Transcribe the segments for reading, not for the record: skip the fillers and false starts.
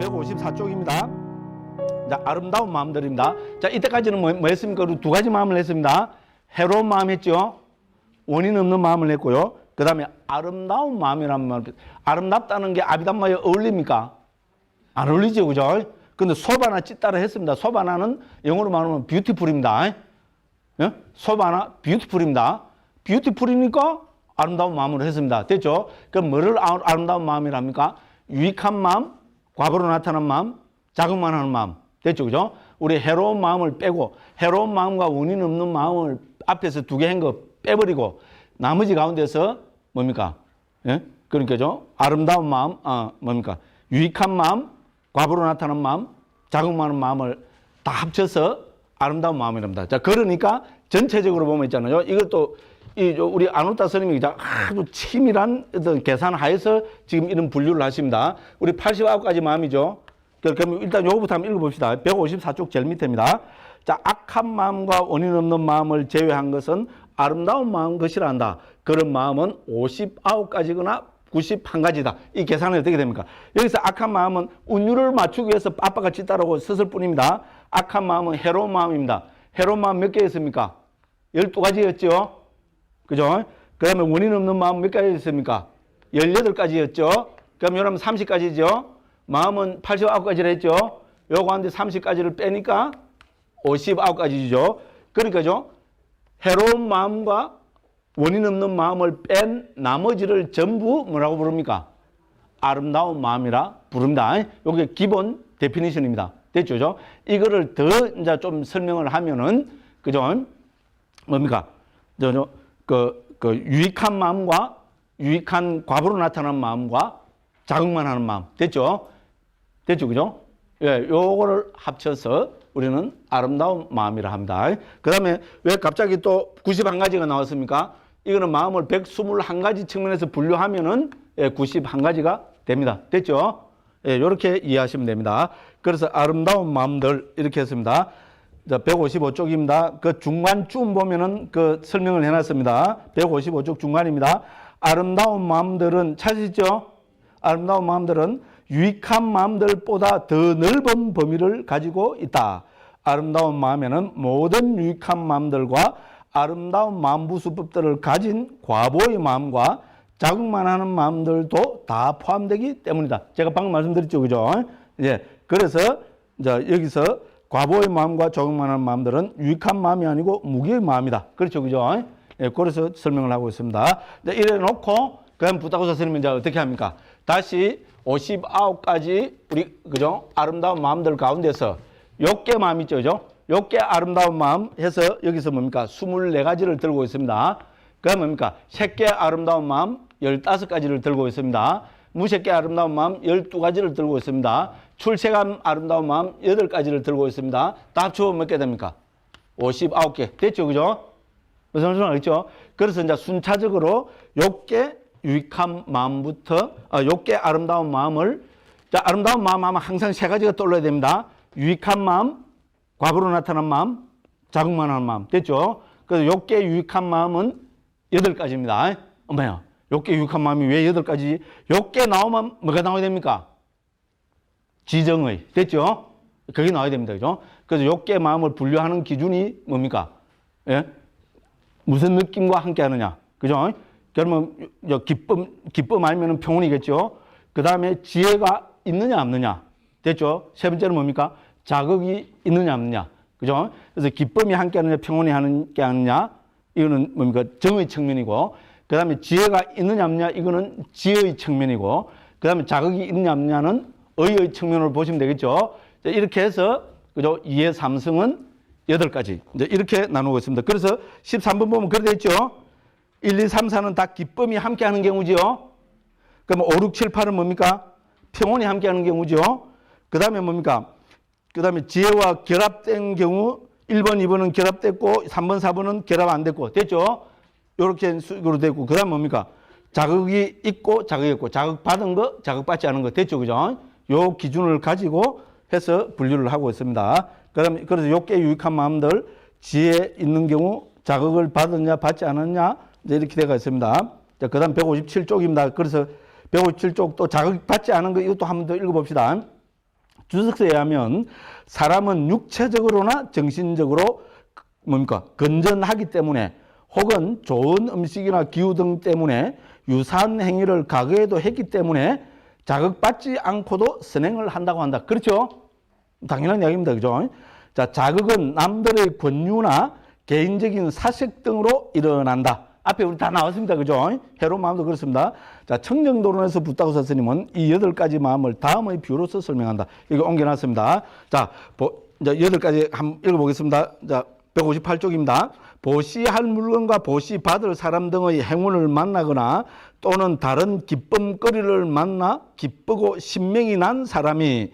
154쪽입니다. 자, 아름다운 마음들입니다. 자, 이때까지는 뭐 했습니까? 우리 두 가지 마음을 했습니다. 해로운 마음 했죠. 원인 없는 마음을 했고요. 그 다음에 아름다운 마음이라는 말. 아름답다는 게 아비담마에 어울립니까? 안 어울리죠, 그죠? 근데 소바나 찌따라 했습니다. 소바나는 영어로 말하면 뷰티풀입니다. 예? 소바나 뷰티풀입니다. 뷰티풀이니까 아름다운 마음으로 했습니다. 됐죠? 그럼 뭐를 아름다운 마음이랍니까? 유익한 마음, 과거로 나타난 마음, 자극만 하는 마음. 됐죠? 그죠? 우리 해로운 마음을 빼고, 해로운 마음과 원인 없는 마음을 앞에서 두 개 한 거 빼버리고, 나머지 가운데서 뭡니까? 예? 그러니까죠. 아름다운 마음, 뭡니까? 유익한 마음, 과거로 나타난 마음, 자극만 하는 마음을 다 합쳐서 아름다운 마음이랍니다. 자, 그러니까 전체적으로 보면 있잖아요. 이것도 우리 안울타 선생님이 아주 치밀한 어떤 계산 하에서 지금 이런 분류를 하십니다. 우리 89가지 마음이죠. 그럼 일단 요거부터 한번 읽어봅시다. 154쪽 제일 밑에입니다. 자, 악한 마음과 원인 없는 마음을 제외한 것은 아름다운 마음 것이라 한다. 그런 마음은 59가지거나 91가지다. 이 계산이 어떻게 됩니까? 여기서 악한 마음은 운율을 맞추기 위해서 아빠가 찌따르고 썼을 뿐입니다. 악한 마음은 해로운 마음입니다. 해로운 마음 몇 개였습니까? 12가지였죠. 그죠? 그 다음에 원인 없는 마음 몇 가지였습니까? 18가지였죠. 그럼 여러분 30가지죠. 마음은 89가지를 했죠. 요거 한데 30가지를 빼니까 59가지죠. 그러니까죠. 해로운 마음과 원인 없는 마음을 뺀 나머지를 전부 뭐라고 부릅니까? 아름다운 마음이라 부릅니다. 이게 기본 데피니션입니다. 됐죠? 이거를 더 이제 좀 설명을 하면은, 그죠? 뭡니까? 유익한 마음과 유익한 과거로 나타난 마음과 자극만 하는 마음. 됐죠? 됐죠? 그죠? 예, 요거를 합쳐서 우리는 아름다운 마음이라 합니다. 그 다음에 왜 갑자기 또 91가지가 나왔습니까? 이거는 마음을 121가지 측면에서 분류하면은 91가지가 됩니다. 됐죠? 예, 요렇게 이해하시면 됩니다. 그래서 아름다운 마음들 이렇게 했습니다. 자, 155쪽입니다. 그 중간쯤 보면은 그 설명을 해놨습니다. 155쪽 중간입니다. 아름다운 마음들은 찾으시죠? 아름다운 마음들은 유익한 마음들보다 더 넓은 범위를 가지고 있다. 아름다운 마음에는 모든 유익한 마음들과 아름다운 마음부수법들을 가진 과보의 마음과 자극만 하는 마음들도 다 포함되기 때문이다. 제가 방금 말씀드렸죠, 그죠? 예, 그래서 이제 여기서 과보의 마음과 자극만 하는 마음들은 유익한 마음이 아니고 무기의 마음이다. 그렇죠, 그죠? 예, 그래서 설명을 하고 있습니다. 이래 놓고 그럼 부타고사 선생님은 이제 어떻게 합니까? 다시 59가지 우리 그죠? 아름다운 마음들 가운데서 6개 마음 있죠, 그죠? 6개 아름다운 마음 해서 여기서 뭡니까? 24가지를 들고 있습니다. 그럼 뭡니까? 새끼 아름다운 마음 15가지를 들고 있습니다. 무새끼 아름다운 마음 12가지를 들고 있습니다. 출세감 아름다운 마음 8가지를 들고 있습니다. 다 합쳐보면 몇 개 됩니까? 59개. 됐죠, 그죠? 무슨 말인지 알겠죠? 그래서 이제 순차적으로 6개 유익한 마음부터 6개 아름다운 마음을, 자, 아름다운 마음 하면 항상 3가지가 떠올라야 됩니다. 유익한 마음, 과거로 나타난 마음, 자극만 하는 마음. 됐죠? 그래서 6개 유익한 마음은 8가지입니다. 엄마야, 6개 유익한 마음이 왜 8가지? 6개 나오면 뭐가 나와야 됩니까? 지정의. 됐죠? 그게 나와야 됩니다. 그죠? 그래서 6개 마음을 분류하는 기준이 뭡니까? 예? 무슨 느낌과 함께 하느냐? 그죠? 그러면 기쁨 아니면 평온이겠죠? 그 다음에 지혜가 있느냐 없느냐? 됐죠? 세 번째는 뭡니까? 자극이 있느냐 없느냐? 그죠? 그래서 기쁨이 함께 하느냐 평온이 함께 하느냐? 이거는 뭡니까? 정의 측면이고, 그 다음에 지혜가 있느냐 없느냐? 이거는 지혜의 측면이고, 그 다음에 자극이 있느냐 없느냐는 의의 측면으로 보시면 되겠죠? 이렇게 해서, 그죠? 2의 3승은 8가지. 이제 이렇게 나누고 있습니다. 그래서 13번 보면 그렇게 됐죠? 1, 2, 3, 4는 다 기쁨이 함께 하는 경우지요. 그러면 5, 6, 7, 8은 뭡니까? 평온이 함께 하는 경우죠. 그 다음에 뭡니까? 그 다음에 지혜와 결합된 경우 1번, 2번은 결합됐고 3번, 4번은 결합 안 됐고. 됐죠? 이렇게 식으로 됐고. 그 다음에 뭡니까? 자극이 있고 자극이 없고 자극받은 거, 자극받지 않은 거. 됐죠? 그죠? 요 기준을 가지고 해서 분류를 하고 있습니다. 그다음에 그래서 6개 유익한 마음들, 지혜 있는 경우 자극을 받았냐 받지 않았냐 이렇게 되어 있습니다. 자, 그 다음 157쪽입니다. 그래서 157쪽 또 자극 받지 않은 거 이것도 한 번 더 읽어봅시다. 주석서에 하면 사람은 육체적으로나 정신적으로 뭡니까? 건전하기 때문에 혹은 좋은 음식이나 기후 등 때문에 유사한 행위를 과거에도 했기 때문에 자극받지 않고도 선행을 한다고 한다. 그렇죠? 당연한 이야기입니다. 그죠? 자, 자극은 남들의 권유나 개인적인 사색 등으로 일어난다. 앞에 우리 다 나왔습니다. 그죠? 해로운 마음도 그렇습니다. 자, 청정도론에서 붓다구사 스님은 이 8가지 마음을 다음의 비유로서 설명한다. 이거 옮겨놨습니다. 자, 이제 8가지 한번 읽어보겠습니다. 자, 158쪽입니다. 보시할 물건과 보시받을 사람 등의 행운을 만나거나 또는 다른 기쁨거리를 만나 기쁘고 신명이 난 사람이,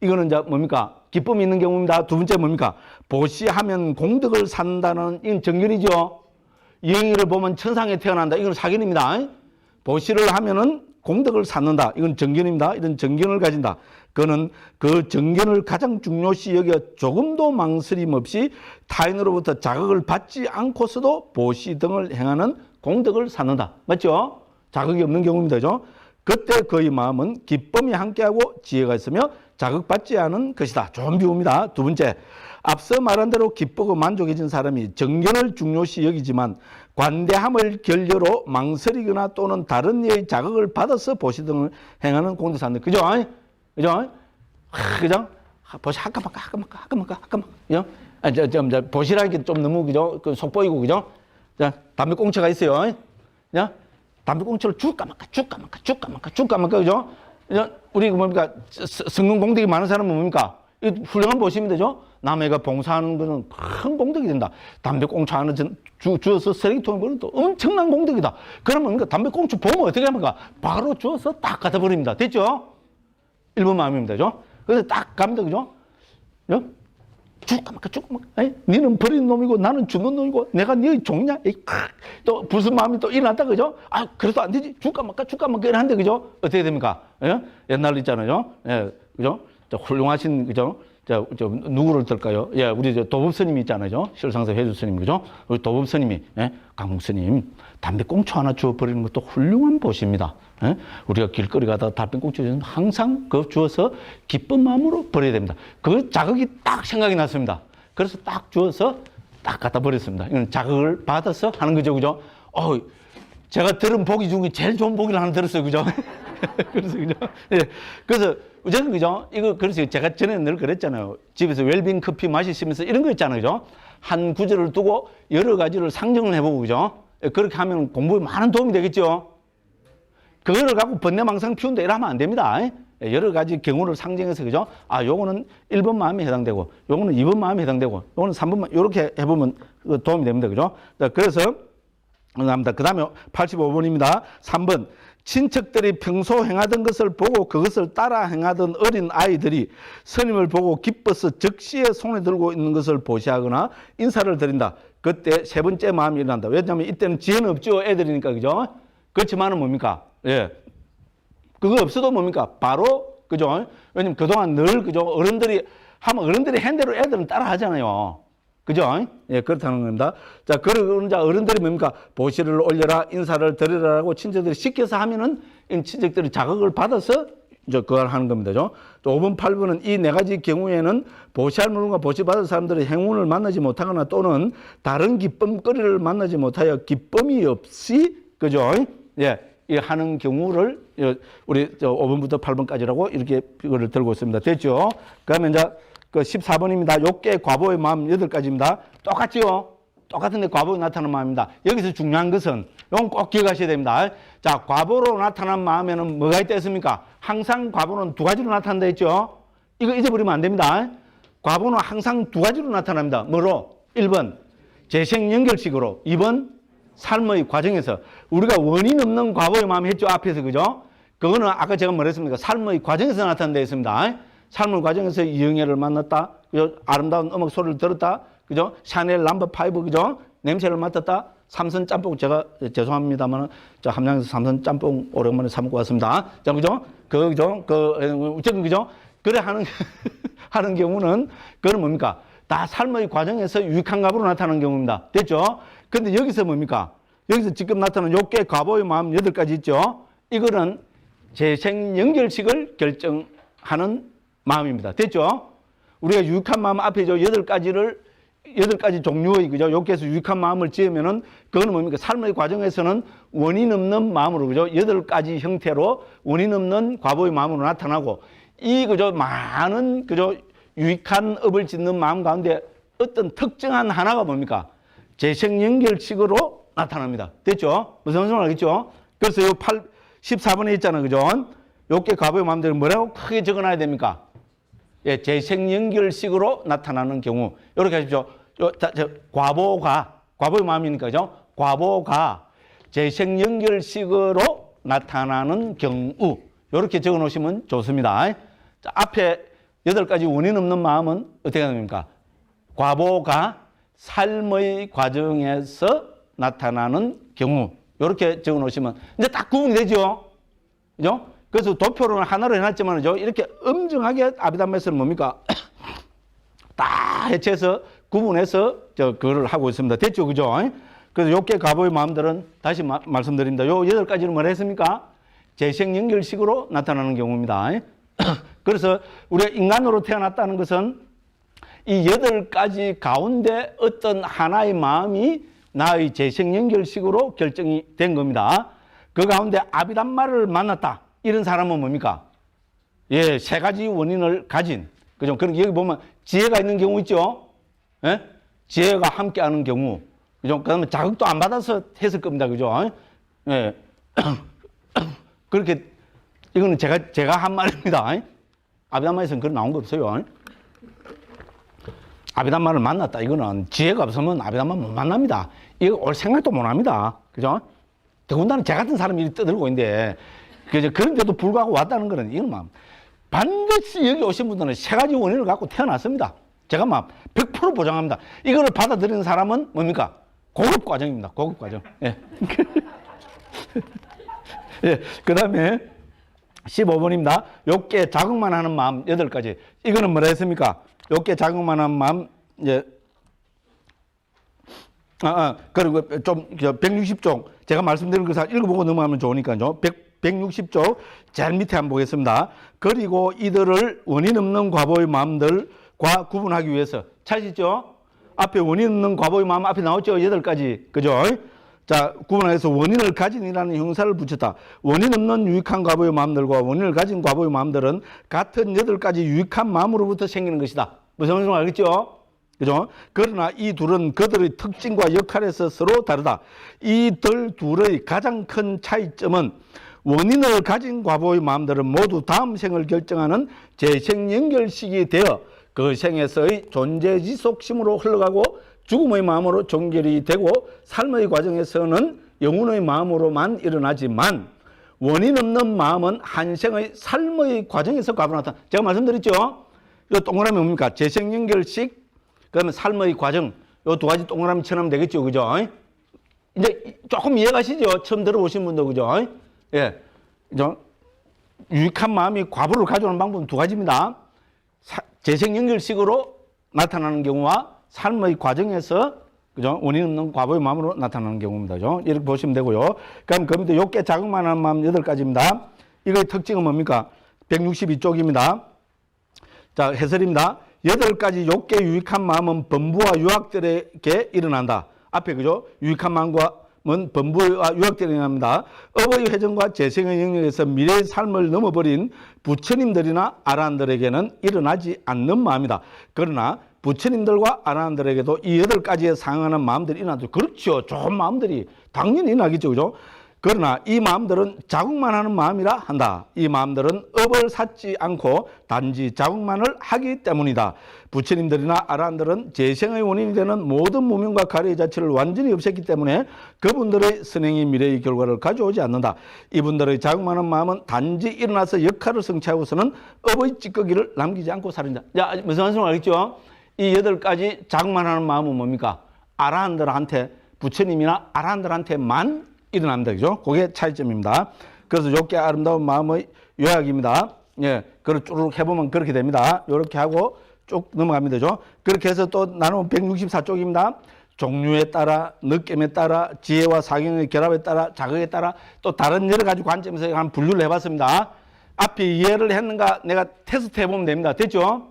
이거는 이제 뭡니까? 기쁨이 있는 경우입니다. 두 번째 뭡니까? 보시하면 공덕을 산다는, 이건 정견이죠. 이행이를 보면 천상에 태어난다. 이건 사견입니다. 보시를 하면은 공덕을 쌓는다. 이건 정견입니다. 이런 정견을 가진다. 그는 그 정견을 가장 중요시 여겨 조금도 망설임 없이 타인으로부터 자극을 받지 않고서도 보시 등을 행하는 공덕을 쌓는다. 맞죠? 자극이 없는 경우입니다. 그죠? 그때 그의 마음은 기쁨이 함께하고 지혜가 있으며 자극받지 않은 것이다. 좋은 비유입니다. 두 번째, 앞서 말한 대로 기쁘고 만족해진 사람이 정견을 중요시 여기지만 관대함을 결여로 망설이거나 또는 다른 이의 자극을 받아서 보시 등을 행하는 공덕을 쌓는다. 그죠? 그죠? 그죠? 보시 하까마까. 그죠? 보시라는 게 좀 너무, 그죠? 속 보이고, 그죠? 자, 담배꽁초가 있어요. 그죠? 담배꽁초를 줄까 말까, 그죠? 우리 뭡니까? 성공 공덕이 많은 사람은 뭡니까? 훌륭한 보시면 되죠? 남해가 봉사하는 것은 큰 공덕이 된다. 담배꽁초 하나 주워서 쓰레기통에 버리는 또 엄청난 공덕이다. 그러면 그러니까 담배꽁초 보면 어떻게 합니까? 바로 주워서 딱 갖다 버립니다. 됐죠? 1번 마음입니다. 그죠? 그래서 딱 갑니다. 그죠? 줄까 말까. 니는 버리는 놈이고 나는 주는 놈이고 내가 네 종냐? 또 무슨 마음이 또 일어났다. 그죠? 아, 그래도 안 되지. 줄까 말까 이러는데, 그죠? 어떻게 됩니까? 예? 옛날 있잖아요. 예, 그죠? 훌륭하신, 그죠? 누구를 들까요? 예, 우리 도법 스님이 있잖아요. 실상사 회주 스님, 그죠? 우리 도법 스님이, 예? 강국 스님, 담배꽁초 하나 주워 버리는 것도 훌륭한 보시입니다. 예? 우리가 길거리 가다가 담배꽁초 주면 항상 그거 주워서 기쁜 마음으로 버려야 됩니다. 그 자극이 딱 생각이 났습니다. 그래서 딱 주워서 딱 갖다 버렸습니다. 이건 자극을 받아서 하는 거죠, 그죠? 제가 들은 보기 중에 제일 좋은 보기를 하나 들었어요, 그죠? 그래서, 그죠? 예. 그래서, 저는, 그죠? 그래서 제가 전에 늘 그랬잖아요. 집에서 웰빙 커피 마시면서 이런 거 있잖아요, 그죠? 한 구절을 두고 여러 가지를 상정을 해보고, 그죠? 그렇게 하면 공부에 많은 도움이 되겠죠? 그거를 갖고 번뇌망상 피운다 이러면 안 됩니다. 여러 가지 경우를 상정해서, 그죠? 아, 요거는 1번 마음에 해당되고, 요거는 2번 마음에 해당되고, 요거는 3번 마음, 요렇게 해보면 도움이 됩니다, 그죠? 자, 그래서, 감사합니다. 그 다음에 85번입니다. 3번. 친척들이 평소 행하던 것을 보고 그것을 따라 행하던 어린 아이들이 스님을 보고 기뻐서 즉시에 손에 들고 있는 것을 보시하거나 인사를 드린다. 그때 세 번째 마음이 일어난다. 왜냐하면 이때는 지혜는 없죠. 애들이니까, 그죠? 그렇지만은 뭡니까? 예. 그거 없어도 뭡니까? 바로, 그죠? 왜냐면 그동안 늘, 그죠? 어른들이 하면 어른들이 한 대로 애들은 따라 하잖아요. 그죠? 예, 그렇다는 겁니다. 자, 그러자 어른들이 뭡니까? 보시를 올려라, 인사를 드리라고 친척들이 시켜서 하면은 친척들이 자극을 받아서 이제 그걸 하는 겁니다. 또 5번, 8번은 이 네 가지 경우에는 보시할 물건과 보시받을 사람들의 행운을 만나지 못하거나 또는 다른 기쁨거리를 만나지 못하여 기쁨이 없이, 그죠? 예, 이 하는 경우를 우리 5번부터 8번까지라고 이렇게 이거를 들고 있습니다. 됐죠? 그러면 이제 그 14번입니다. 욕계 과보의 마음 8가지입니다. 똑같지요? 똑같은데 과보에 나타나는 마음입니다. 여기서 중요한 것은 이건 꼭 기억하셔야 됩니다. 자, 과보로 나타난 마음에는 뭐가 있다 했습니까? 항상 과보는 2가지로 나타난다 했죠? 이거 잊어버리면 안 됩니다. 과보는 항상 2가지로 나타납니다. 뭐로? 1번 재생 연결식으로, 2번 삶의 과정에서. 우리가 원인 없는 과보의 마음 했죠? 앞에서, 그죠? 그거는 아까 제가 뭐랬습니까? 삶의 과정에서 나타난다 했습니다. 삶의 과정에서 이영애를 만났다. 그죠? 아름다운 음악 소리를 들었다. 그죠? 샤넬 넘버 5, 그죠? 냄새를 맡았다. 삼선 짬뽕, 제가 죄송합니다만, 저 함양에서 삼선 짬뽕 오랜만에 사 먹고 왔습니다. 자, 그죠? 그죠? 그죠? 그래 하는 경우는, 그건 뭡니까? 다 삶의 과정에서 유익한 값으로 나타나는 경우입니다. 됐죠? 근데 여기서 뭡니까? 여기서 지금 나타나는 욕계 과보의 마음 8가지 있죠? 이거는 재생 연결식을 결정하는 마음입니다. 됐죠? 우리가 유익한 마음 앞에 저 8가지 종류의, 그죠? 욕께서 유익한 마음을 지으면은, 그거는 뭡니까? 삶의 과정에서는 원인 없는 마음으로, 그죠? 8가지 형태로 원인 없는 과보의 마음으로 나타나고, 그죠? 많은, 그죠? 유익한 업을 짓는 마음 가운데 어떤 특정한 하나가 뭡니까? 재생연결식으로 나타납니다. 됐죠? 무슨 말인지 알겠죠? 그래서 요 14번에 있잖아요. 그죠? 욕계 과보의 마음대로 뭐라고 크게 적어놔야 됩니까? 예, 재생연결식으로 나타나는 경우. 이렇게 하십시오. 과보의 마음이니까, 그죠? 과보가 재생연결식으로 나타나는 경우. 이렇게 적어 놓으시면 좋습니다. 자, 앞에 8가지 원인 없는 마음은 어떻게 됩니까? 과보가 삶의 과정에서 나타나는 경우. 이렇게 적어 놓으시면 이제 딱 구분이 되죠? 그죠? 그래서 도표로는 하나로 해놨지만, 이렇게 엄정하게 아비담에서는 뭡니까? 딱 해체해서 구분해서 그거를 하고 있습니다. 됐죠? 그죠? 그래서 욕계 과보의 마음들은 다시 말씀드립니다. 요 8가지는 뭐라 했습니까? 재생연결식으로 나타나는 경우입니다. 그래서 우리가 인간으로 태어났다는 것은 이 8가지 가운데 어떤 하나의 마음이 나의 재생연결식으로 결정이 된 겁니다. 그 가운데 아비담마를 만났다. 이런 사람은 뭡니까? 예, 3가지 원인을 가진, 그죠? 그럼 여기 보면 지혜가 있는 경우 있죠? 예? 지혜가 함께 하는 경우. 그죠? 그 다음에 자극도 안 받아서 했을 겁니다. 그죠? 예. 그렇게, 이거는 제가 한 말입니다. 아비담마에서는 그런 나온 거 없어요. 아비담마를 만났다. 이거는 지혜가 없으면 아비담마 못 만납니다. 이거 올 생각도 못 합니다. 그죠? 더군다나 제 같은 사람이 떠들고 있는데, 그런데도 불구하고 왔다는 거는 이건 막 반드시 여기 오신 분들은 3가지 원인을 갖고 태어났습니다. 제가 막 100% 보장합니다. 이거를 받아들이는 사람은 뭡니까? 고급 과정입니다. 고급 과정. 예. 예. 그 다음에 15번입니다. 욕계 자극만 하는 마음 8가지. 이거는 뭐라 했습니까? 욕계 자극만 하는 마음, 이제, 그리고 좀 160쪽. 제가 말씀드린 거 읽어보고 넘어가면 좋으니까요. 160쪽 제일 밑에 한번 보겠습니다. 그리고 이들을 원인 없는 과보의 마음들과 구분하기 위해서. 찾으시죠? 앞에 원인 없는 과보의 마음 앞에 나왔죠? 8가지. 그죠? 자, 구분해서 원인을 가진이라는 형사를 붙였다. 원인 없는 유익한 과보의 마음들과 원인을 가진 과보의 마음들은 같은 8가지 유익한 마음으로부터 생기는 것이다. 무슨 말인지 알겠죠? 그죠? 그러나 이 둘은 그들의 특징과 역할에서 서로 다르다. 이들 둘의 가장 큰 차이점은 원인을 가진 과보의 마음들은 모두 다음 생을 결정하는 재생연결식이 되어 그 생에서의 존재지속심으로 흘러가고 죽음의 마음으로 종결이 되고 삶의 과정에서는 영혼의 마음으로만 일어나지만 원인 없는 마음은 한 생의 삶의 과정에서 과보로 나타난다. 제가 말씀드렸죠? 이 동그라미 뭡니까? 재생연결식, 그 다음에 삶의 과정. 이 2가지 동그라미 쳐놓으면 되겠죠? 그죠? 이제 조금 이해가시죠? 처음 들어보신 분도, 그죠? 예. 그죠? 유익한 마음이 과보를 가져오는 방법은 2가지입니다. 재생연결식으로 나타나는 경우와 삶의 과정에서, 그죠? 원인 없는 과보의 마음으로 나타나는 경우입니다. 그죠? 이렇게 보시면 되고요. 그럼 그 밑에 욕계 자극만 하는 마음 8가지입니다. 이거의 특징은 뭡니까? 162쪽입니다. 자, 해설입니다. 8가지 욕계 유익한 마음은 범부와 유학들에게 일어난다. 앞에, 그죠? 유익한 마음은 범부와 유학들에게 일어납니다. 업의 회전과 재생의 영역에서 미래의 삶을 넘어버린 부처님들이나 아라한들에게는 일어나지 않는 마음이다. 그러나 부처님들과 아라한들에게도 이 8가지에 상응하는 마음들이 일어나죠. 그렇죠. 좋은 마음들이 당연히 일어나겠죠. 그죠? 그러나 이 마음들은 자국만 하는 마음이라 한다. 이 마음들은 업을 쌓지 않고 단지 자국만을 하기 때문이다. 부처님들이나 아라한들은 재생의 원인이 되는 모든 무명과 가래의 자체를 완전히 없앴기 때문에 그분들의 선행이 미래의 결과를 가져오지 않는다. 이분들의 자국만 하는 마음은 단지 일어나서 역할을 성취하고서는 업의 찌꺼기를 남기지 않고 살인다. 자, 무슨 말씀을 알겠죠? 이 8가지 자국만 하는 마음은 뭡니까? 아라한들한테, 부처님이나 아라한들한테만 일어납니다. 그죠? 그게 차이점입니다. 그래서 욕계 아름다운 마음의 요약입니다. 예. 그걸 쭉 해보면 그렇게 됩니다. 이렇게 하고 쭉 넘어가면 되죠. 그렇게 해서 또 나누면 164쪽입니다. 종류에 따라, 느낌에 따라, 지혜와 사경의 결합에 따라, 자극에 따라 또 다른 여러 가지 관점에서 한 분류를 해봤습니다. 앞에 이해를 했는가 내가 테스트 해보면 됩니다. 됐죠?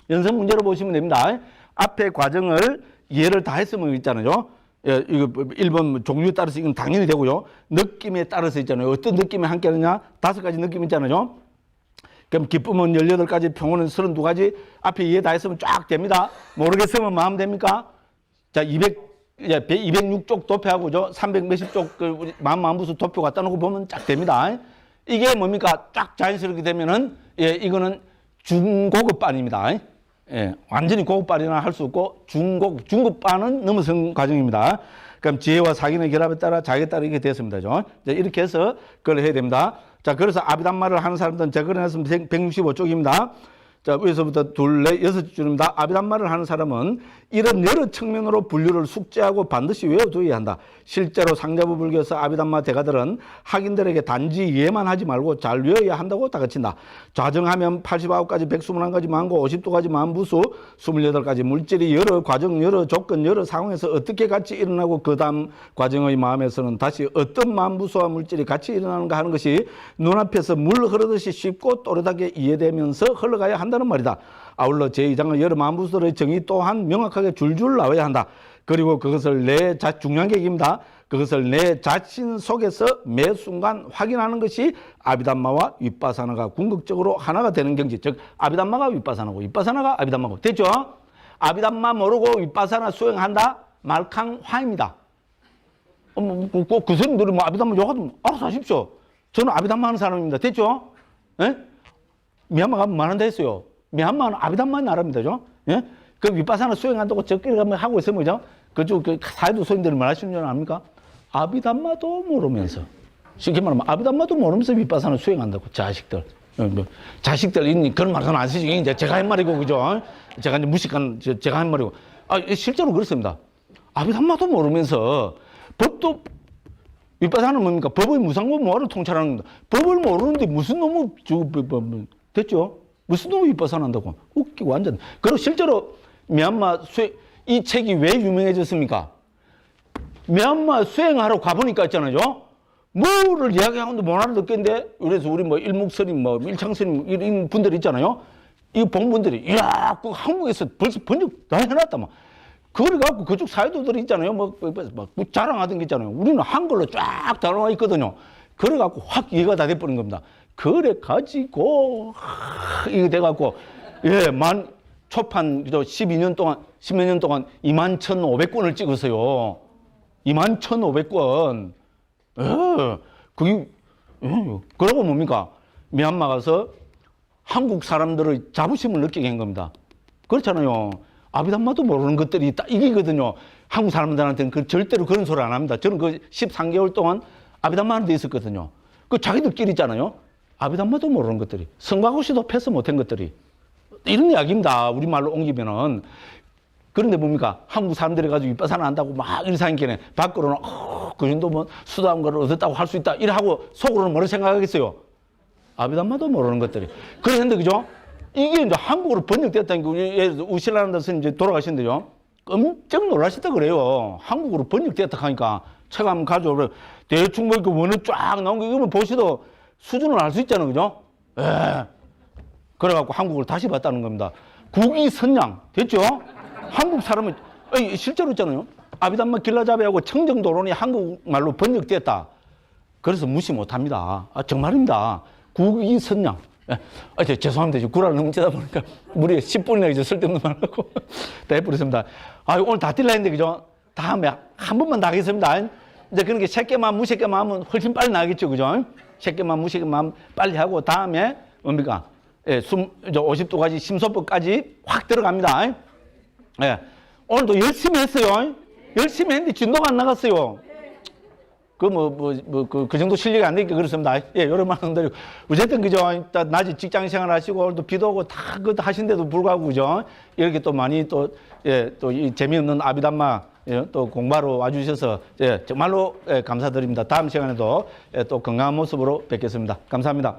연습 문제로 보시면 됩니다. 앞에 과정을 이해를 다 했으면 있잖아요. 예, 이거 1번 종류에 따라서 이건 당연히 되고요. 느낌에 따라서 있잖아요. 어떤 느낌이 함께 하느냐? 5가지 느낌 있잖아요. 그럼 기쁨은 18가지, 평온은 32가지. 앞에 이해 다 했으면 쫙 됩니다. 모르겠으면 마음 됩니까? 자, 206쪽 도표하고죠. 300 몇십 쪽 그 마음부수 도표 갖다 놓고 보면 쫙 됩니다. 이게 뭡니까? 쫙 자연스럽게 되면은, 예, 이거는 중고급반입니다. 예, 완전히 고급반이나 할 수 없고 중급반은 넘어선 과정입니다. 그럼 지혜와 사기의 결합에 따라 자기에 따라 이렇게 됐습니다. 이렇게 해서 그걸 해야 됩니다. 자, 그래서 아비담마를 하는 사람들은 제가 그려놨으면 165쪽입니다. 자, 위에서부터 둘, 넷, 6줄입니다. 아비담마를 하는 사람은 이런 여러 측면으로 분류를 숙지하고 반드시 외워두어야 한다. 실제로 상자부 불교에서 아비담마 대가들은 학인들에게 단지 이해만 하지 말고 잘 외워야 한다고 다그친다. 좌정하면 89가지 121가지 만고 52가지 만부수 28가지 물질이 여러 과정, 여러 조건, 여러 상황에서 어떻게 같이 일어나고 그 다음 과정의 마음에서는 다시 어떤 만부수와 물질이 같이 일어나는가 하는 것이 눈앞에서 물 흐르듯이 쉽고 또렷하게 이해되면서 흘러가야 한다는 말이다. 아울러 제2장의 여러 만부수들의 정의 또한 명확하게 줄줄 나와야 한다. 그리고 그것을 중요한 계기입니다. 그것을 내 자신 속에서 매 순간 확인하는 것이 아비담마와 윗바사나가 궁극적으로 하나가 되는 경지. 즉 아비담마가 윗바사나고 윗바사나가 아비담마고. 됐죠? 아비담마 모르고 윗바사나 수행한다? 말캉화입니다. 그 사람들이 뭐 아비담마 욕하든 알아서 하십시오. 저는 아비담마 하는 사람입니다. 됐죠? 예? 미얀마 가면 많은데 했어요. 미얀마는 아비담마 나라입니다. 예? 그 윗바사나 수행한다고 적게 가면 하고 있으면 그죠? 그쪽 그 사회도 소인들이 말하시는 줄 압니까? 아비담마도 모르면서 쉽게 말하면 아비담마도 모르면서 윗바사나 수행한다고 자식들. 자식들 그런 말은 안 쓰지. 이제 제가 한 말이고 그죠? 제가 이제 무식한 제가 한 말이고. 아, 실제로 그렇습니다. 아비담마도 모르면서 법도 윗바사는 뭡니까? 법의 무상법 모아를 통찰하는 겁니다. 법을 모르는데 무슨 놈의 됐죠? 무슨 놈의 윗바사나 한다고. 웃기고 완전. 그리고 실제로 미얀마 이 책이 왜 유명해졌습니까? 미얀마 수행하러 가보니까 있잖아요. 뭐를 이야기하고도 못 알아듣겠는데, 그래서 우리 뭐 일묵스님, 뭐 일창스님, 이런 분들 있잖아요. 이 본분들이, 이야, 그 한국에서 벌써 번역 다 해놨다, 막. 그걸 갖고 그쪽 사회도들 있잖아요. 뭐 자랑하던 게 있잖아요. 우리는 한글로 쫙 다 나와 있거든요. 그래 갖고 확 이해가 다 돼버린 겁니다. 그래 가지고, 이거 돼갖고, 예, 초판 12년 동안, 10몇 년 동안 21,500권을 찍었어요. 21,500권. 예, 그게, 예, 그러고 뭡니까? 미얀마 가서 한국 사람들의 자부심을 느끼게 한 겁니다. 그렇잖아요. 아비담마도 모르는 것들이 딱 이기거든요. 한국 사람들한테는 절대로 그런 소리 안 합니다. 저는 그 13개월 동안 아비담마 하는 데 있었거든요. 그 자기들끼리 있잖아요. 아비담마도 모르는 것들이. 성과고시도 패스 못한 것들이. 이런 이야기입니다. 우리말로 옮기면은. 그런데 뭡니까? 한국 사람들이 가지고 윗바사나 한다고 막 일상있게 밖으로는, 그 정도 뭐 수다한 거를 얻었다고 할 수 있다. 이러하고 속으로는 뭐를 생각하겠어요? 아비담마도 모르는 것들이. 그랬는데, 그죠? 이게 이제 한국어로 번역됐다는 게, 예를 들어 우실라는 데서 이제 돌아가신대요. 깜짝 놀라셨다 그래요. 한국어로 번역됐다 하니까 책 한번 가져오래. 대충 뭐 이렇게 원어 쫙 나온 거, 이거만 보시도 수준을 알 수 있잖아요. 그죠? 예. 그래갖고 한국어를 다시 봤다는 겁니다. 국위선양. 됐죠? 한국 사람은, 실제로 있잖아요. 아비담마 길라자베하고 청정도론이 한국말로 번역됐다. 그래서 무시 못 합니다. 아, 정말입니다. 국위선양. 예. 죄송합니다. 구라를 너무 째다 보니까 무리에 10분이나 이제 쓸데없는 말 하고 다 해버렸습니다. 아, 오늘 다 뛸라 했는데, 그죠? 다음에 한 번만 다 하겠습니다. 이제 그러니까 새끼만, 무새끼만 하면 훨씬 빨리 나겠죠. 그죠? 새끼만, 무새끼만 빨리 하고, 다음에 뭡니까? 예, 50도까지 심소법까지 확 들어갑니다. 예. 오늘도 열심히 했어요. 열심히 했는데 진도가 안 나갔어요. 그 정도 실력이 안 되니까 그렇습니다. 예, 여러 말씀드리고. 어쨌든, 그죠? 일단 낮에 직장 생활 하시고, 오늘도 비도 오고 다 그것도 하신데도 불구하고, 그죠? 이렇게 또 많이 또, 예, 또 이 재미없는 아비담마, 예, 또 공부하러 와주셔서, 예, 정말로, 예, 감사드립니다. 다음 시간에도, 예, 또 건강한 모습으로 뵙겠습니다. 감사합니다.